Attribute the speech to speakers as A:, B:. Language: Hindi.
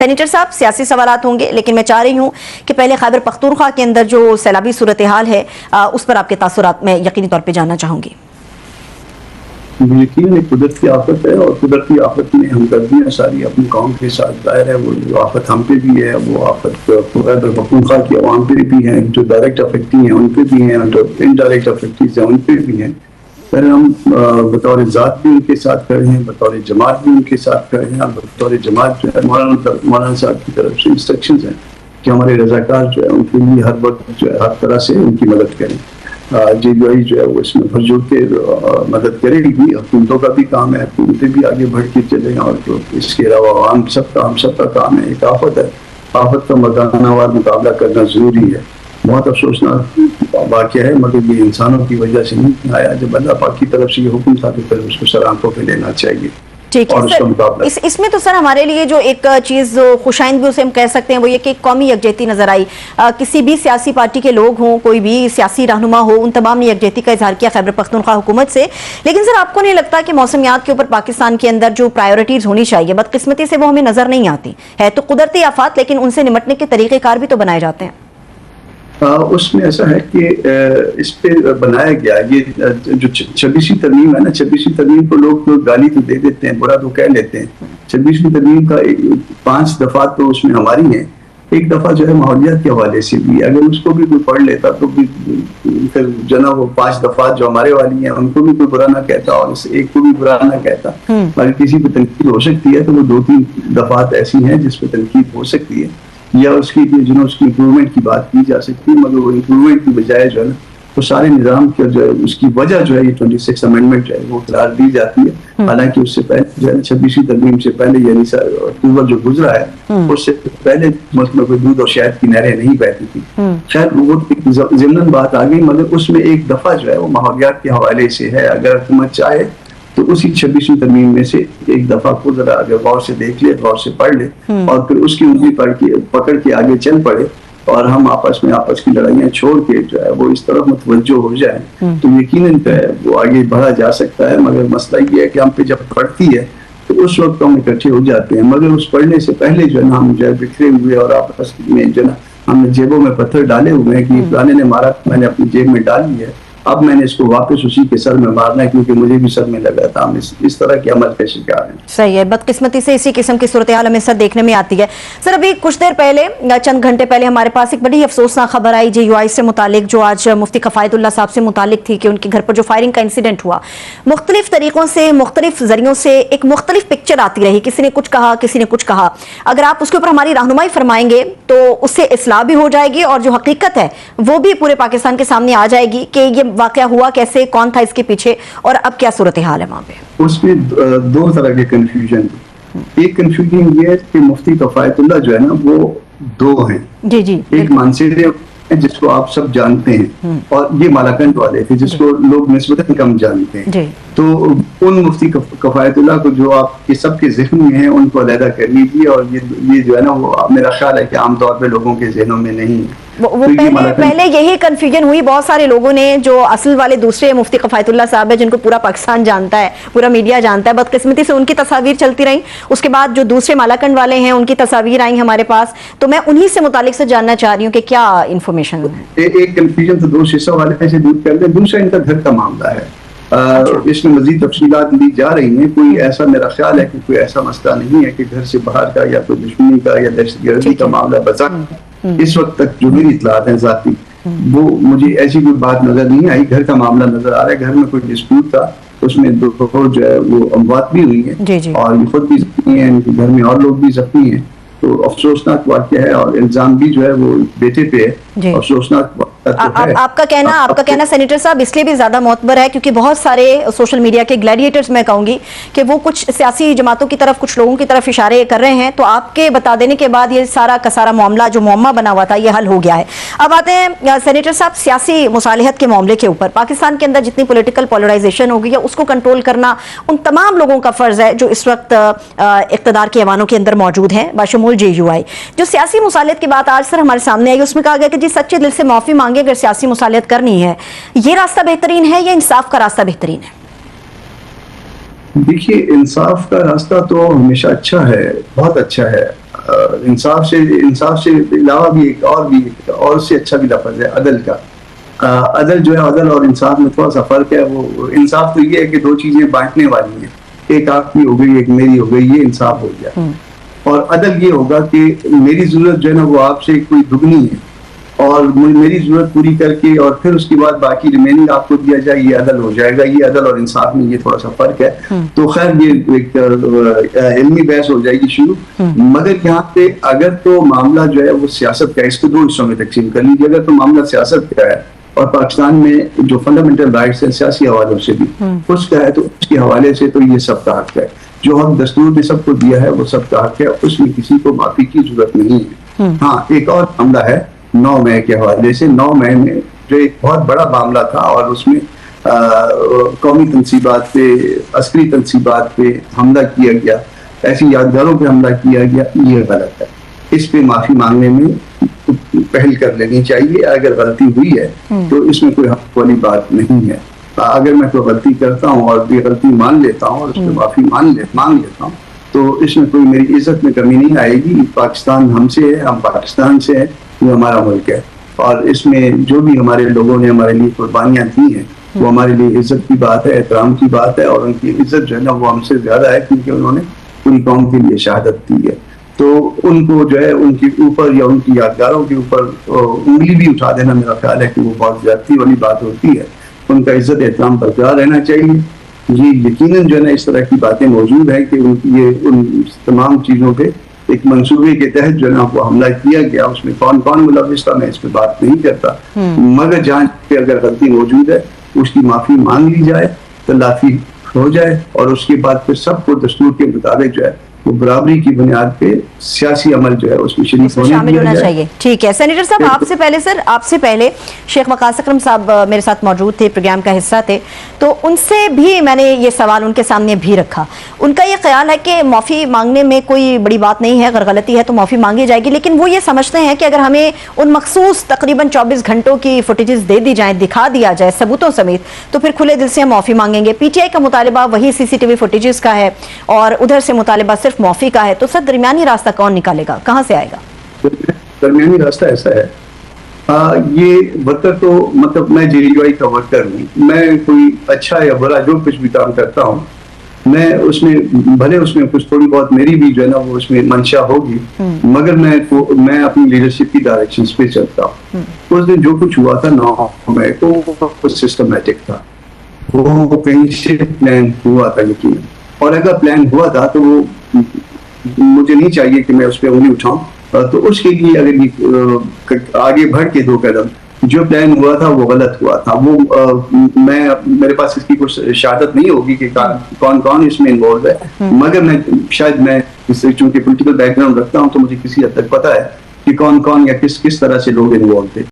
A: सेनेटर साहब, सियासी सवालात होंगे, लेकिन मैं चाह रही हूँ कि पहले खैबर पख्तूनख्वा के अंदर जो सैलाबी सूरत हाल है उस पर आपके तासुरात मैं यकीनी तौर पर जानना चाहूंगी।
B: यकीन कुदरत की आफत है और कुदरत की आफत में हमदर्दियाँ सारी अपनी कौम के साथ दायर है। वो जो आफत हम पे भी है, वो आफत खैबर पख्तूनख्वा की आवाम पे भी है, जो डायरेक्ट अफेक्टी हैं उन पे भी हैं, जो इनडायरेक्ट अफेक्टीज हैं उन पे भी हैं। फिर हम बतौर ज़ात भी उनके साथ खड़े हैं, बतौर जमात भी उनके साथ खड़े हैं। बतौर जमात जो है मौलाना साहब की तरफ से इंस्ट्रक्शंस हैं कि हमारे रज़ाकार जो है उनके लिए हर वक्त जो है हर तरह से उनकी मदद करें। JUI जो है वो इसमें भरजोर के मदद करेगी। हुकूमतों का भी काम है, हुकूमतें भी आगे बढ़ के चलें, और इसके अलावा हम सबका काम है। एक आफत है, आफत का मकानावार मुकाबला करना ज़रूरी है। बहुत अफसोसनाक वाक़या है, मगर ये इंसानों की वजह से नहीं आया। जब अल्लाह पाक की तरफ से ये हुक्म था तो फिर उसको सर आंखों पे लेना चाहिए।
A: ठीक है सर, इसमें तो सर हमारे लिए जो एक चीज़ खुशाइंद भी उसे हम कह सकते हैं वो ये कि कौमी यकजहती नजर आई। किसी भी सियासी पार्टी के लोग हों, कोई भी सियासी रहनुमा हो, उन तमाम ने यकजहती का इजहार किया खैबर पख्तूनख्वा हुकूमत से। लेकिन सर आपको नहीं लगता कि मौसमियात के ऊपर पाकिस्तान के अंदर जो प्रायोरिटीज होनी चाहिए, बदकिस्मती से वो हमें नजर नहीं आती है? तो कुदरती आफात, लेकिन उनसे निपटने के तरीक़ेकार भी तो बनाए जाते हैं।
B: उसमें ऐसा है कि इस पे बनाया गया ये जो 26वीं तरमीम है ना, 26वीं तरमीम को लोग तो गाली तो दे देते हैं, बुरा तो कह लेते हैं। 26वीं तरमीम का 5 दफा तो उसमें हमारी है, एक दफा जो है माहौलियात के हवाले से भी। अगर उसको भी कोई पढ़ लेता तो भी फिर जना वो 5 दफा जो हमारे वाली हैं उनको भी कोई बुरा ना कहता और इस एक को भी बुरा ना कहता। अगर किसी पे तनकीद हो सकती है तो वो 2-3 दफात ऐसी हैं जिस पे तनकीद हो सकती है, या उसकी उसकी इम्प्रूवमेंट की बात की जा सकती है। मगर वो इम्प्रूवमेंट की बजाय जो है ना, तो सारे निज़ाम का जो है उसकी वजह जो है ये 26 अमेंडमेंट जो है वो करार दी जाती है। हालांकि उससे पहले जो है 26वीं तरमीम से पहले यानी अक्टूबर जो गुजरा है उससे पहले मुल्क में कोई दूध और शहद की नहरें नहीं बहती थी। खैर वो ज़िमनन बात आ गई, मगर उसमें एक दफा जो है वो माहौलियात के हवाले से है। अगर हुकूमत चाहे तो उसी 26वीं तरमीम में से एक दफा को जरा अगर गौर से देख ले, गौर से पढ़ ले और फिर उसकी उंगली पकड़ के आगे चल पड़े और हम आपस की लड़ाइयाँ छोड़ के जो है वो इस तरफ मुतवज्जो हो जाए तो यकीनन जो है वो आगे बढ़ा जा सकता है। मगर मसला ये है कि हम पे जब पड़ती है तो उस वक्त हम इकट्ठे हो जाते हैं, मगर उस पढ़ने से पहले जो है ना हम जो है बिखरे हुए और आपस में जो है हमने जेबों में पत्थर डाले हुए हैं कि फलाने ने मारा, मैंने अपनी जेब में डाल लिया, अब मैंने इसको वापस उसी के सर में मारना है क्योंकि मुझे भी सर में लगा था। हम इस तरह के अमल के शिकार हैं।
A: सही है, बदकिस्मती से इसी किस्म की सूरत हाल हमें सर देखने में आती है। सर अभी कुछ देर पहले, चंद घंटे पहले हमारे पास एक बड़ी अफसोसनाक खबर आई JUI से मुतालिक, जो आज मुफ्ती कफ़ायतुल्लाह साहब से मुतालिक थी कि उनके घर पर जो फायरिंग का इंसिडेंट हुआ, मुख्तलिफ तरीकों से, मुख्तलिफ जरियों से एक मुख्तलिफ पिक्चर आती रही। किसी ने कुछ कहा, किसी ने कुछ कहा। अगर आप उसके ऊपर हमारी रहनुमाई फरमाएंगे तो उससे इस्लाह भी हो जाएगी और जो हकीकत है वो भी पूरे पाकिस्तान के सामने आ जाएगी कि ये वाकया हुआ कैसे, कौन था इसके पीछे और अब क्या सूरत हाल है वहां पे।
B: उसमें 2 तरह के कंफ्यूजन। एक कंफ्यूजन ये है कि मुफ्ती कफ़ायतुल्लाह जो है ना वो 2 हैं।
A: जी जी।
B: एक मानसरे जिसको आप सब जानते हैं और ये मालाकंड वाले थे जिसको लोग निस्बतन कम जानते हैं। तो उन मुफ्ती कफ़ायतुल्लाह को जो आपके सबके ज़हन में है उनको अलहदा कर लीजिए, और ये जो है ना वो मेरा ख्याल है कि आमतौर पे लोगों के जहनों में नहीं है।
A: वो तो पहले यही कंफ्यूजन हुई बहुत सारे लोगों ने, जो असल वाले दूसरे मुफ्ती कफ़ायतुल्लाह साहब है जिनको पूरा पाकिस्तान जानता है, पूरा मीडिया जानता है, बदकिस्मती से उनकी तस्वीर चलती रही। उसके बाद जो दूसरे मालाकंड वाले हैं उनकी तस्वीर आई हमारे पास, तो मैं उन्हीं से मुतालिक से जानना चाह रही हूँ कि क्या इन्फॉर्मेशन है।
B: एक कंफ्यूजन तो 2 हिस्सों वाले से दूर कर दें, दूसरा इनका घर का मामला है। इसमें मजीद तफसीलात ली जा रही हैं। कोई ऐसा, मेरा ख्याल है कि कोई ऐसा मसला नहीं है कि घर से बाहर का या कोई दुश्मनी का या दहशतगर्दी का मामला बचा। इस वक्त तक जो मेरी इत्तलात है जाती, वो मुझे ऐसी कोई बात नजर नहीं आई। घर का मामला नजर आ रहा है, घर में कोई डिस्प्यूट था, उसमें 2 जो है वो अमवात भी हुई है और ये खुद भी जख्मी है, इनके घर में और लोग भी जख्मी हैं। तो अफसोसनाक वाक़या है और इल्जाम भी जो है वो बेटे पे है। अफसोसनाक
A: आपका कहना सेनेटर साहब इसलिए भी ज्यादा मोतबर है क्योंकि बहुत सारे सोशल मीडिया के ग्लैडिएटर्स, मैं कहूंगी कि वो कुछ सियासी जमातों की तरफ, कुछ लोगों की तरफ इशारे कर रहे हैं। तो आपके बता देने के बाद ये सारा का सारा मामला जो मुअम्मा बना हुआ था ये हल हो गया है। अब आते हैं सेनेटर साहब सियासी मुसालिहत के मामले के ऊपर। पाकिस्तान के अंदर जितनी पोलिटिकल पोलराइजेशन हो गई है उसको कंट्रोल करना उन तमाम लोगों का फर्ज है जो इस वक्त इक़्तिदार के ऐवानों के अंदर मौजूद हैं, बाशमूल JUI। जो सियासी मुसालिहत की बात आज सर हमारे सामने आई, उसमें कहा गया कि जी सच्चे दिल से माफी मांगे अगर सियासी मुसालियत करनी है, ये रास्ता बेहतरीन है या इंसाफ का रास्ता बेहतरीन है?
B: देखिए, इंसाफ का रास्ता तो हमेशा अच्छा है, बहुत अच्छा है। इंसाफ से अलावा भी एक और से अच्छा भी लफ्ज है अदल का। अदल जो है, अदल और इंसाफ में थोड़ा सा फर्क है। वो इंसाफ तो ये है कि दो चीजें बांटने वाली हैं, एक आपकी हो गई एक मेरी हो गई, ये इंसाफ हो गया। और अदल ये होगा कि मेरी जरूरत जो है ना वो आपसे कोई दुगनी है और मेरी जरूरत पूरी करके और फिर उसके बाद बाकी रिमेनिंग आपको दिया जाए, ये अदल हो जाएगा। ये अदल और इंसाफ में ये थोड़ा सा फर्क है। तो खैर ये एक इल्मी बहस हो जाएगी शुरू। मगर यहाँ पे अगर तो मामला जो है वो सियासत का है, इसको दो हिस्सों में तकसीम कर लीजिए। अगर तो मामला सियासत का है और पाकिस्तान में जो फंडामेंटल राइट्स हैं सियासी हवालों से भी उसका है, तो उसके हवाले से तो ये सबका हक है। जो हक दस्तूर ने सबको दिया है वो सबका हक है, उसमें किसी को माफी की जरूरत नहीं है। हाँ, एक और मामला है 9 मई के हवाले से। 9 मई में जो एक बहुत बड़ा मामला था और उसमें कौमी तनसीबात पे, अस्करी तनसीबात पे हमला किया गया, ऐसी यादगारों पे हमला किया गया, ये गलत है। इस पे माफी मांगने में पहल कर लेनी चाहिए। अगर गलती हुई है तो इसमें कोई हक वाली बात नहीं है। अगर मैं कोई गलती करता हूँ और ये गलती मान लेता हूँ और उस पर माफी मांग लेता हूँ तो इसमें कोई मेरी इज्जत में कमी नहीं आएगी। पाकिस्तान हमसे है, हम पाकिस्तान से है, ये हमारा मुल्क है और इसमें जो भी हमारे लोगों ने हमारे लिए कुर्बानियां दी हैं वो हमारे लिए इज्जत की बात है, एहतराम की बात है। और उनकी इज्जत जो है ना वो हमसे ज्यादा है क्योंकि उन्होंने पूरी कौम के लिए शहादत दी है। तो उनको जो है उनके ऊपर या उनकी यादगारों के ऊपर उंगली भी उठा देना मेरा ख्याल है कि वो बहुत ज्यादती वाली बात होती है। उनका इज्जत एहतराम बरकरार रहना चाहिए। ये यकीनन जो है ना इस तरह की बातें मौजूद है कि ये उन तमाम चीजों पे एक मंसूबे के तहत जो है ना वो हमला किया गया। उसमें कौन कौन मुलविस था मैं इस पे बात नहीं करता, मगर जांच पे अगर गलती मौजूद है उसकी माफी मांग ली जाए, तलाफी हो जाए और उसके बाद फिर सबको दस्तूर के मुताबिक जो है वो बराबरी की बुनियाद पे सियासी अमल जो है उसमें
A: शामिल होना चाहिए। ठीक है सेनेटर साहब, आपसे पहले शेख वकास अकरम साहब मेरे साथ मौजूद थे, प्रोग्राम का हिस्सा थे, तो उनसे भी मैंने ये सवाल उनके सामने भी रखा। उनका ये ख्याल है कि माफ़ी मांगने में कोई बड़ी बात नहीं है, अगर गलती है तो माफ़ी मांगी जाएगी, लेकिन वो ये समझते हैं कि अगर हमें उन मखसूस तकरीबन 24 घंटों की फुटेजेस दे दी जाए, दिखा दिया जाए सबूतों समेत, तो फिर खुले दिल से हम माफ़ी मांगेंगे। पीटीआई का मुतालिबा वही CCTV फुटेजेस का है और उधर से मुतालिबा सिर्फ माफी का है, तो सर दरमियानी रास्ता कौन निकालेगा, कहां से आएगा?
B: दरमियानी रास्ता ऐसा है, ये वर्कर तो मतलब मैं JUI का वर्कर हूँ, मैं कोई अच्छा या बुरा जो कुछ भी काम करता हूँ मैं उसमें भले उसमें कुछ थोड़ी बहुत मेरी भी जो है ना वो उसमें मंशा होगी, मगर मैं अपनी लीडरशिप की डायरेक्शंस पे चलता हूँ। उस दिन जो कुछ हुआ था 9 मई को वो सिस्टमैटिक था, वो कहीं से प्लान हुआ था यकीन। और अगर प्लान हुआ था तो वो मुझे नहीं चाहिए कि मैं उस पर उंगली उठाऊं। तो उसके लिए अगर ये आगे बढ़ के 2 कदम, जो प्लान हुआ था वो गलत हुआ था। वो मेरे पास इसकी कुछ शहादत नहीं होगी कि कौन कौन इसमें इन्वॉल्व है, मगर मैं चूंकि पॉलिटिकल बैकग्राउंड रखता हूं तो मुझे किसी हद तक पता है कि कौन कौन या किस तरह से लोग इन्वॉल्व थे।